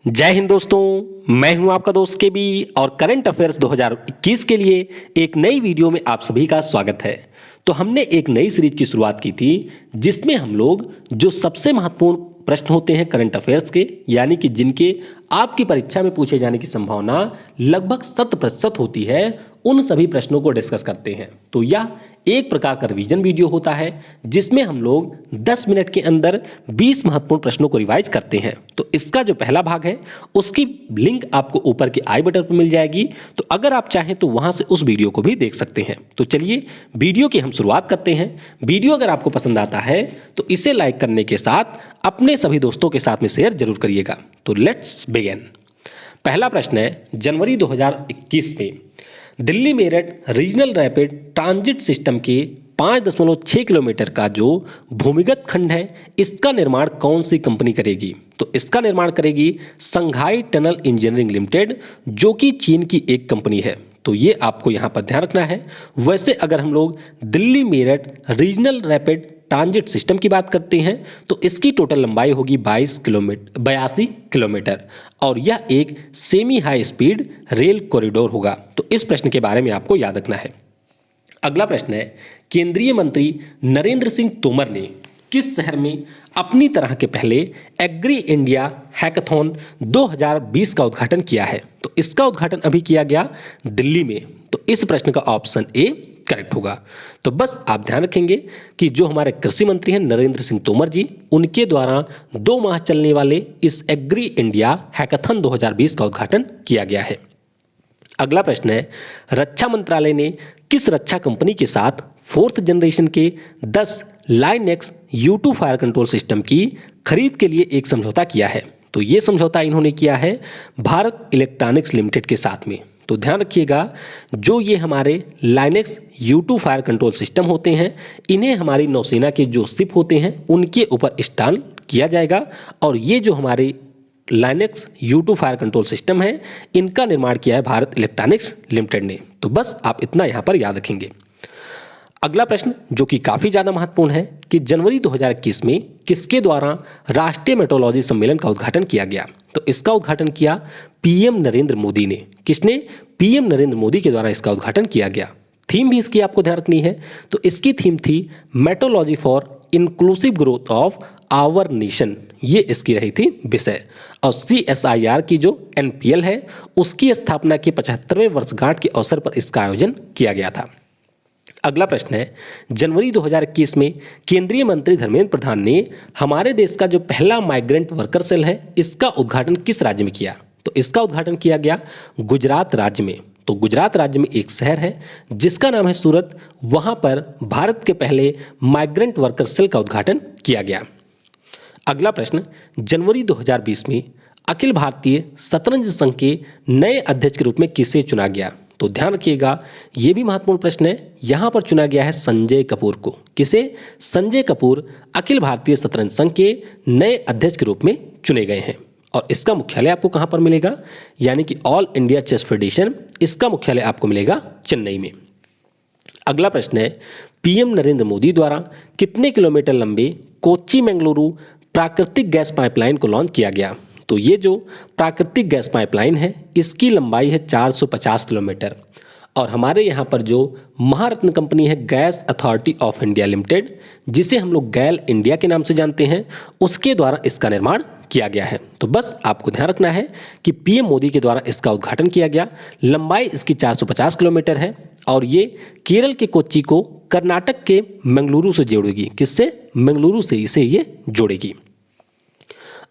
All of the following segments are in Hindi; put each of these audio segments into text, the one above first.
जय हिंद दोस्तों, मैं हूं आपका दोस्त के बी और करंट अफेयर्स 2021 के लिए एक नई वीडियो में आप सभी का स्वागत है। तो हमने एक नई सीरीज की शुरुआत की थी जिसमें हम लोग जो सबसे महत्वपूर्ण प्रश्न होते हैं करंट अफेयर्स के, यानी कि जिनके आपकी परीक्षा में पूछे जाने की संभावना लगभग 100% होती है, उन सभी प्रश्नों को डिस्कस करते हैं। तो यह एक प्रकार का रिवीजन वीडियो होता है जिसमें हम लोग 10 मिनट के अंदर 20 महत्वपूर्ण प्रश्नों को रिवाइज करते हैं। तो इसका जो पहला भाग है उसकी लिंक आपको ऊपर के आई बटन पर मिल जाएगी, तो अगर आप चाहें तो वहां से उस वीडियो को भी देख सकते हैं। तो चलिए वीडियो की हम शुरुआत करते हैं। वीडियो अगर आपको पसंद आता है तो इसे लाइक करने के साथ अपने सभी दोस्तों के साथ में शेयर जरूर करिएगा। तो लेट्स बिगिन। पहला प्रश्न है, जनवरी 2021 में Delhi Meerut regional rapid transit system के 5.6 किलोमीटर का जो भूमिगत खंड है, इसका निर्माण कौन सी कंपनी करेगी? तो इसका निर्माण करेगी संघाई टनल इंजीनियरिंग लिमिटेड, जो कि चीन की एक कंपनी है। तो ये आपको यहाँ पर ध्यान रखना है। वैसे अगर हम लोग Delhi Meerut regional rapid transit system की बात करते हैं तो इसकी टोटल लंबाई होगी 82 किलोमीटर और यह एक semi high speed rail corridor होगा। तो इस प्रश्न के बारे में आपको याद रखना है। अगला प्रश्न है, केंद्रीय मंत्री नरेंद्र सिंह तोमर ने किस शहर में अपनी तरह के पहले एग्री इंडिया हैकाथॉन 2020 का उद्घाटन किया है? तो इसका उद्घाटन अभी किया गया दिल्ली में। तो इस प्रश्न का ऑप्शन ए करेक्ट होगा। तो बस आप ध्यान रखेंगे कि जो हमारे कृषि मंत्री हैं नरेंद्र सिंह तोमर जी, उनके द्वारा 2 माह चलने वाले इस एग्री इंडिया हैकाथॉन 2020 का उद्घाटन किया गया है। अगला प्रश्न है, रक्षा मंत्रालय ने किस रक्षा कंपनी के साथ 4th जनरेशन के 10 Linux U2 fire control system की खरीद के लिए एक समझौता किया है? तो ये समझौता इन्होंने किया है भारत इलेक्ट्रॉनिक्स लिमिटेड के साथ में। तो ध्यान रखिएगा, जो ये हमारे Linux U2 fire control system होते हैं, इन्हें हमारी नौसेना के जो शिप होते हैं उनके ऊपर इंस्टॉल किया जाएगा और ये जो हमारे Linux U2 fire control system है, इनका निर्माण किया है भारत इलेक्ट्रॉनिक्स लिमिटेड ने। तो बस आप इतना यहाँ पर याद रखेंगे। अगला प्रश्न जो कि काफ़ी ज़्यादा महत्वपूर्ण है कि जनवरी 2021 में किसके द्वारा राष्ट्रीय मेट्रोलॉजी सम्मेलन का उद्घाटन किया गया? तो इसका उद्घाटन किया पीएम नरेंद्र मोदी ने। किसने? पीएम नरेंद्र मोदी के द्वारा इसका उद्घाटन किया गया। थीम भी इसकी आपको ध्यान रखनी है। तो इसकी थीम थी metrology for inclusive growth of our nation, ये इसकी रही थी विषय। और CSIR की जो NPL है उसकी स्थापना के 75वें वर्षगांठ के अवसर पर इसका आयोजन किया गया था। अगला प्रश्न है, जनवरी 2021 में केंद्रीय मंत्री धर्मेंद्र प्रधान ने हमारे देश का जो पहला माइग्रेंट वर्कर सेल है, इसका उद्घाटन किस राज्य में किया? तो इसका उद्घाटन किया गया गुजरात राज्य में। तो गुजरात राज्य में एक शहर है जिसका नाम है सूरत, वहां पर भारत के पहले माइग्रेंट वर्कर सेल का उद्घाटन किया गया। अगला प्रश्न, जनवरी 2020 में अखिल भारतीय शतरंज संघ के नए अध्यक्ष के रूप में किसे चुना गया? तो ध्यान रखिएगा, यह भी महत्वपूर्ण प्रश्न है। यहां पर चुना गया है संजय कपूर को। किसे? संजय कपूर अखिल भारतीय शतरंज संघ के नए अध्यक्ष के रूप में चुने गए हैं। और इसका मुख्यालय आपको कहां पर मिलेगा? यानी कि ऑल इंडिया चेस फेडरेशन, इसका मुख्यालय आपको मिलेगा चेन्नई में। अगला प्रश्न है, पीएम नरेंद्र मोदी द्वारा कितने किलोमीटर लंबे कोच्चि मंगलुरु प्राकृतिक गैस पाइपलाइन को लॉन्च किया गया? तो ये जो प्राकृतिक गैस पाइपलाइन है इसकी लंबाई है 450 किलोमीटर। और हमारे यहाँ पर जो महारत्न कंपनी है gas authority of India limited, जिसे हम लोग गैल इंडिया के नाम से जानते हैं, उसके द्वारा इसका निर्माण किया गया है। तो बस आपको ध्यान रखना है कि पीएम मोदी के द्वारा इसका उद्घाटन किया गया। लंबाई इसकी 450 किलोमीटर है और ये केरल के कोच्चि को कर्नाटक के मंगलुरु से जोड़ेगी। किससे? मंगलुरु से इसे ये जोड़ेगी।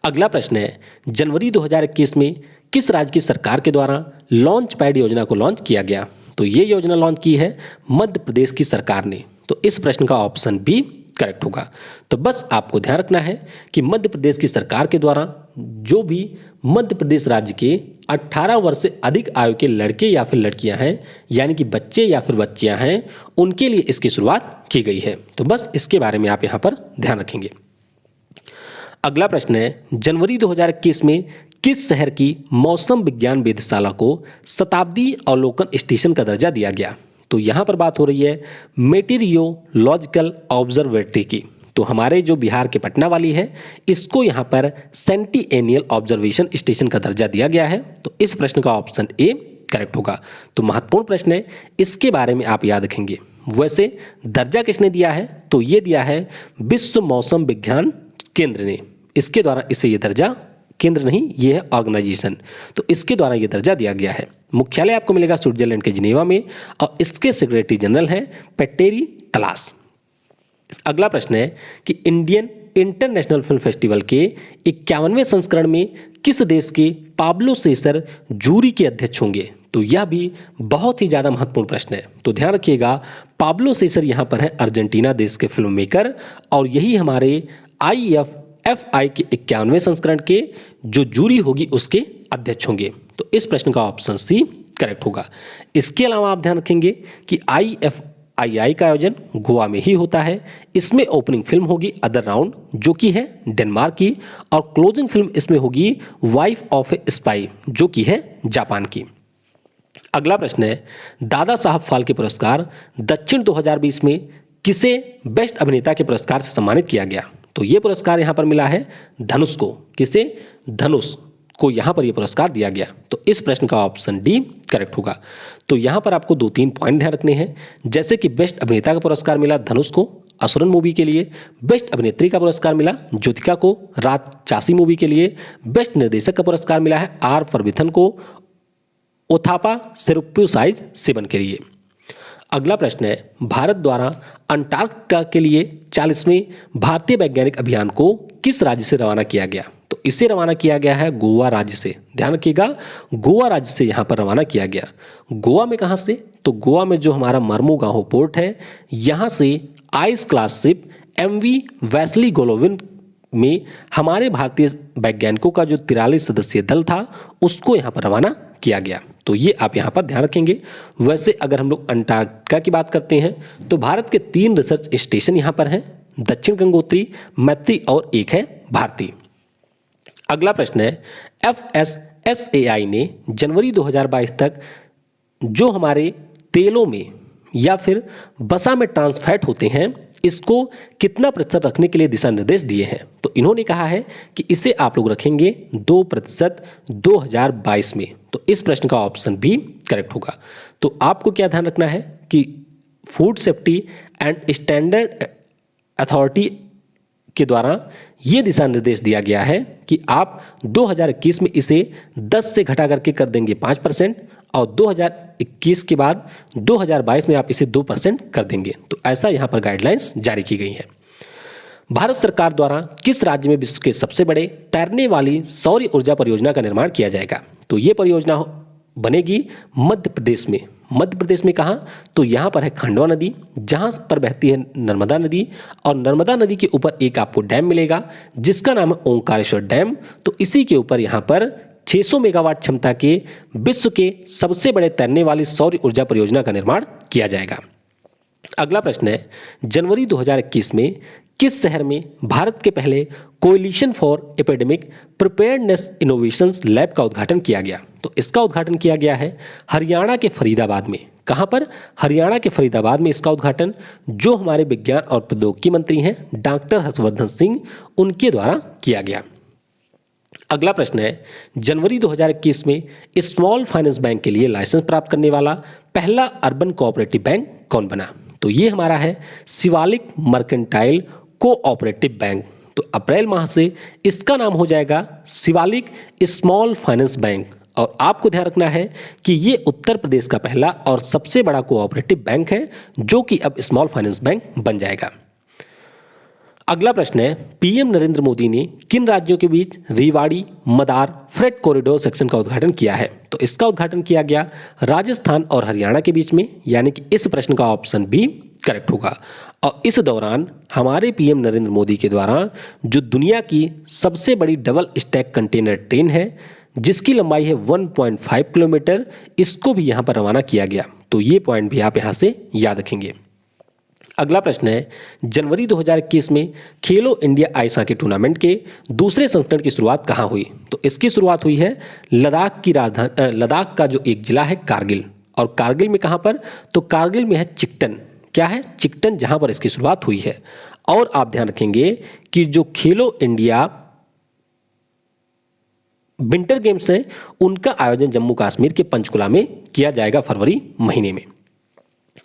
अगला प्रश्न है, जनवरी 2021 में किस राज्य की सरकार के द्वारा लॉन्च पैड योजना को लॉन्च किया गया? तो ये योजना लॉन्च की है मध्य प्रदेश की सरकार ने। तो इस प्रश्न का ऑप्शन बी करेक्ट होगा। तो बस आपको ध्यान रखना है कि मध्य प्रदेश की सरकार के द्वारा जो भी मध्य प्रदेश राज्य के 18 वर्ष से अधिक आयु के लड़के या फिर लड़कियां हैं, यानी कि बच्चे या फिर बच्चियां हैं, उनके लिए इसकी शुरुआत की गई है। तो बस इसके बारे में आप यहाँ पर ध्यान रखेंगे। अगला प्रश्न है, जनवरी 2021 में किस शहर की मौसम विज्ञान वेधशाला को शताब्दी अवलोकन स्टेशन का दर्जा दिया गया? तो यहाँ पर बात हो रही है मेटीरियोलॉजिकल ऑब्जर्वेटरी की। तो हमारे जो बिहार के पटना वाली है, इसको यहाँ पर सेंटिएनियल ऑब्जर्वेशन स्टेशन का दर्जा दिया गया है। तो इस प्रश्न का ऑप्शन ए करेक्ट होगा। तो महत्वपूर्ण प्रश्न है, इसके बारे में आप याद रखेंगे। वैसे दर्जा किसने दिया है? तो ये दिया है विश्व मौसम विज्ञान केंद्र ने। इसके द्वारा इसे ये दर्जा, केंद्र नहीं, ये है ऑर्गेनाइजेशन, तो इसके द्वारा ये दर्जा दिया गया है। मुख्यालय आपको मिलेगा स्विट्जरलैंड के जिनेवा में और इसके सेक्रेटरी जनरल हैं पेटेरी तलास। अगला प्रश्न है कि इंडियन इंटरनेशनल फिल्म फेस्टिवल के 51वें संस्करण में किस देश के पाब्लो सेसर जूरी के अध्यक्ष होंगे? तो यह भी बहुत ही ज़्यादा महत्वपूर्ण प्रश्न है। तो ध्यान रखिएगा, पाब्लो सेसर यहाँ पर है अर्जेंटीना देश के फिल्म मेकर और यही हमारे IFFI के 51वें संस्करण के जो जूरी होगी उसके अध्यक्ष होंगे। तो इस प्रश्न का ऑप्शन सी करेक्ट होगा। इसके अलावा आप ध्यान रखेंगे कि IFII का आयोजन गोवा में ही होता है। इसमें ओपनिंग फिल्म होगी अदर राउंड, जो कि है डेनमार्क की, और क्लोजिंग फिल्म इसमें होगी वाइफ ऑफ ए स्पाई, जो कि है जापान की। अगला प्रश्न है, दादा साहब फाल्के पुरस्कार दक्षिण 2020 में किसे बेस्ट अभिनेता के पुरस्कार से सम्मानित किया गया? तो ये पुरस्कार यहाँ पर मिला है धनुष को। किसे? धनुष को यहाँ पर ये पुरस्कार दिया गया। तो इस प्रश्न का ऑप्शन डी करेक्ट होगा। तो यहाँ पर आपको 2-3 पॉइंट ध्यान रखने हैं, जैसे कि बेस्ट अभिनेता का पुरस्कार मिला धनुष को असुरन मूवी के लिए, बेस्ट अभिनेत्री का पुरस्कार मिला ज्योतिका को रात चासी मूवी के लिए, बेस्ट निर्देशक का पुरस्कार मिला है आर फॉरबिथन को ओथापा सेरुप्यूसाइज 7 के लिए। अगला प्रश्न है, भारत द्वारा अंटार्कटिका के लिए 40वें भारतीय वैज्ञानिक अभियान को किस राज्य से रवाना किया गया? तो इसे रवाना किया गया है गोवा राज्य से। ध्यान रखिएगा, गोवा राज्य से यहाँ पर रवाना किया गया। गोवा में कहाँ से? तो गोवा में जो हमारा मर्मुगांव पोर्ट है, यहाँ से ice class ship MV वैसली Golovin में हमारे भारतीय वैज्ञानिकों का जो 43 सदस्यीय दल था उसको यहाँ पर रवाना किया गया। तो ये आप यहाँ पर ध्यान रखेंगे। वैसे अगर हम लोग अंटार्कटिका की बात करते हैं तो भारत के 3 रिसर्च स्टेशन यहाँ पर हैं, दक्षिण गंगोत्री, मैत्री और एक है भारती। अगला प्रश्न है, FSSAI ने जनवरी 2022 तक जो हमारे तेलों में या फिर बसा में ट्रांसफैट होते हैं इसको कितना प्रतिशत रखने के लिए दिशा निर्देश दिए हैं? तो इन्होंने कहा है कि इसे आप लोग रखेंगे 2% 2022 में। तो इस प्रश्न का ऑप्शन भी करेक्ट होगा। तो आपको क्या ध्यान रखना है कि food safety and standard authority के द्वारा ये दिशा निर्देश दिया गया है कि आप 2021 में इसे 10 से घटा करके कर देंगे 5% और 2021 के बाद 2022 में आप इसे 2% कर देंगे। तो ऐसा यहाँ पर गाइडलाइंस जारी की गई है। भारत सरकार द्वारा किस राज्य में विश्व के सबसे बड़े तैरने वाली सौर ऊर्जा परियोजना का निर्माण किया जाएगा? तो ये परियोजना बनेगी मध्य प्रदेश में। मध्य प्रदेश में कहाँ? तो यहाँ पर है खंडवा नदी, जहाँ पर बहती है नर्मदा नदी, और नर्मदा नदी के ऊपर एक आपको डैम मिलेगा जिसका नाम है ओंकारेश्वर डैम। तो इसी के ऊपर यहाँ पर 600 मेगावाट क्षमता के विश्व के सबसे बड़े तैरने वाली सौर ऊर्जा परियोजना का निर्माण किया जाएगा। अगला प्रश्न है, जनवरी 2021 में किस शहर में भारत के पहले coalition for epidemic preparedness innovations lab का उद्घाटन किया गया? तो इसका उद्घाटन किया गया है हरियाणा के फरीदाबाद में। कहाँ पर? हरियाणा के फरीदाबाद में इसका उद्घाटन जो हमारे विज्ञान और प्रौद्योगिकी मंत्री हैं डॉक्टर हर्षवर्धन सिंह, उनके द्वारा किया गया। अगला प्रश्न है, जनवरी 2021 में स्मॉल फाइनेंस बैंक के लिए लाइसेंस प्राप्त करने वाला पहला अर्बन कोऑपरेटिव बैंक कौन बना? तो ये हमारा है शिवालिक मर्केंटाइल कोऑपरेटिव बैंक। तो अप्रैल माह से इसका नाम हो जाएगा शिवालिक स्मॉल फाइनेंस बैंक। और आपको ध्यान रखना है कि ये उत्तर प्रदेश का पहला और सबसे बड़ा कोऑपरेटिव बैंक है जो कि अब स्मॉल फाइनेंस बैंक बन जाएगा। अगला प्रश्न है, पीएम नरेंद्र मोदी ने किन राज्यों के बीच रेवाड़ी मदार फ्रेट कॉरिडोर सेक्शन का उद्घाटन किया है? तो इसका उद्घाटन किया गया राजस्थान और हरियाणा के बीच में, यानी कि इस प्रश्न का ऑप्शन भी करेक्ट होगा। और इस दौरान हमारे पीएम नरेंद्र मोदी के द्वारा जो दुनिया की सबसे बड़ी डबल स्टैक कंटेनर ट्रेन है जिसकी लंबाई है 1.5 किलोमीटर, इसको भी यहाँ पर रवाना किया गया। तो ये पॉइंट भी आप यहाँ से याद रखेंगे। अगला प्रश्न है, जनवरी 2021 में खेलो इंडिया आइस हॉकी टूर्नामेंट के दूसरे संस्करण की शुरुआत कहाँ हुई? तो इसकी शुरुआत हुई है लद्दाख की राजधानी, लद्दाख का जो एक जिला है कारगिल। और कारगिल में कहाँ पर? तो कारगिल में है चिकटन। क्या है? चिकटन, जहाँ पर इसकी शुरुआत हुई है। और आप ध्यान रखेंगे कि जो खेलो इंडिया विंटर गेम्स हैं उनका आयोजन जम्मू कश्मीर के पंचकुला में किया जाएगा फरवरी महीने में।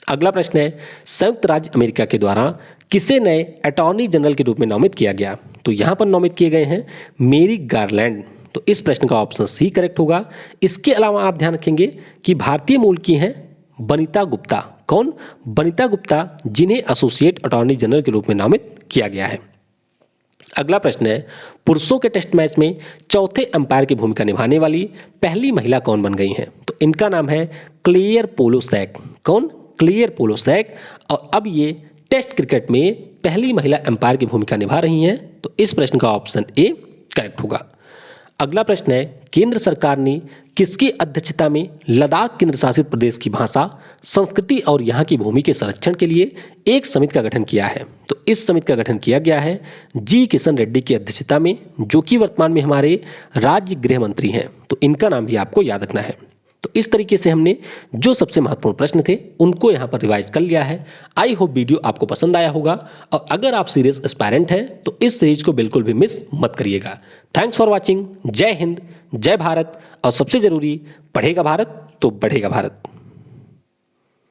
अगला प्रश्न है, संयुक्त राज्य अमेरिका के द्वारा किसे नए अटॉर्नी जनरल के रूप में नामित किया गया? तो यहां पर नामित किए गए हैं मेरिक गारलैंड। तो इस प्रश्न का ऑप्शन सी करेक्ट होगा। इसके अलावा आप ध्यान रखेंगे कि भारतीय मूल की हैं बनीता गुप्ता। कौन? बनीता गुप्ता, जिन्हें एसोसिएट अटॉर्नी जनरल के रूप में नामित किया गया है। अगला प्रश्न है, पुरुषों के टेस्ट मैच में चौथे अंपायर की भूमिका निभाने वाली पहली महिला कौन बन गई हैं? तो इनका नाम है क्लेयर पोलोसैक। कौन? क्लेयर पोलोसैक। और अब ये टेस्ट क्रिकेट में पहली महिला अंपायर की भूमिका निभा रही हैं। तो इस प्रश्न का ऑप्शन ए करेक्ट होगा। अगला प्रश्न है, केंद्र सरकार ने किसकी अध्यक्षता में लद्दाख केंद्र शासित प्रदेश की भाषा, संस्कृति और यहाँ की भूमि के संरक्षण के लिए एक समिति का गठन किया है? तो इस समिति का गठन किया गया है जी किशन रेड्डी की अध्यक्षता में, जो कि वर्तमान में हमारे राज्य गृह मंत्री हैं। तो इनका नाम भी आपको याद रखना है। तो इस तरीके से हमने जो सबसे महत्वपूर्ण प्रश्न थे उनको यहाँ पर रिवाइज कर लिया है। आई होप वीडियो आपको पसंद आया होगा, और अगर आप सीरियस एस्पायरेंट हैं तो इस सीरीज को बिल्कुल भी मिस मत करिएगा। Thanks for watching. जय हिंद, जय भारत, और सबसे जरूरी, पढ़ेगा भारत तो बढ़ेगा भारत।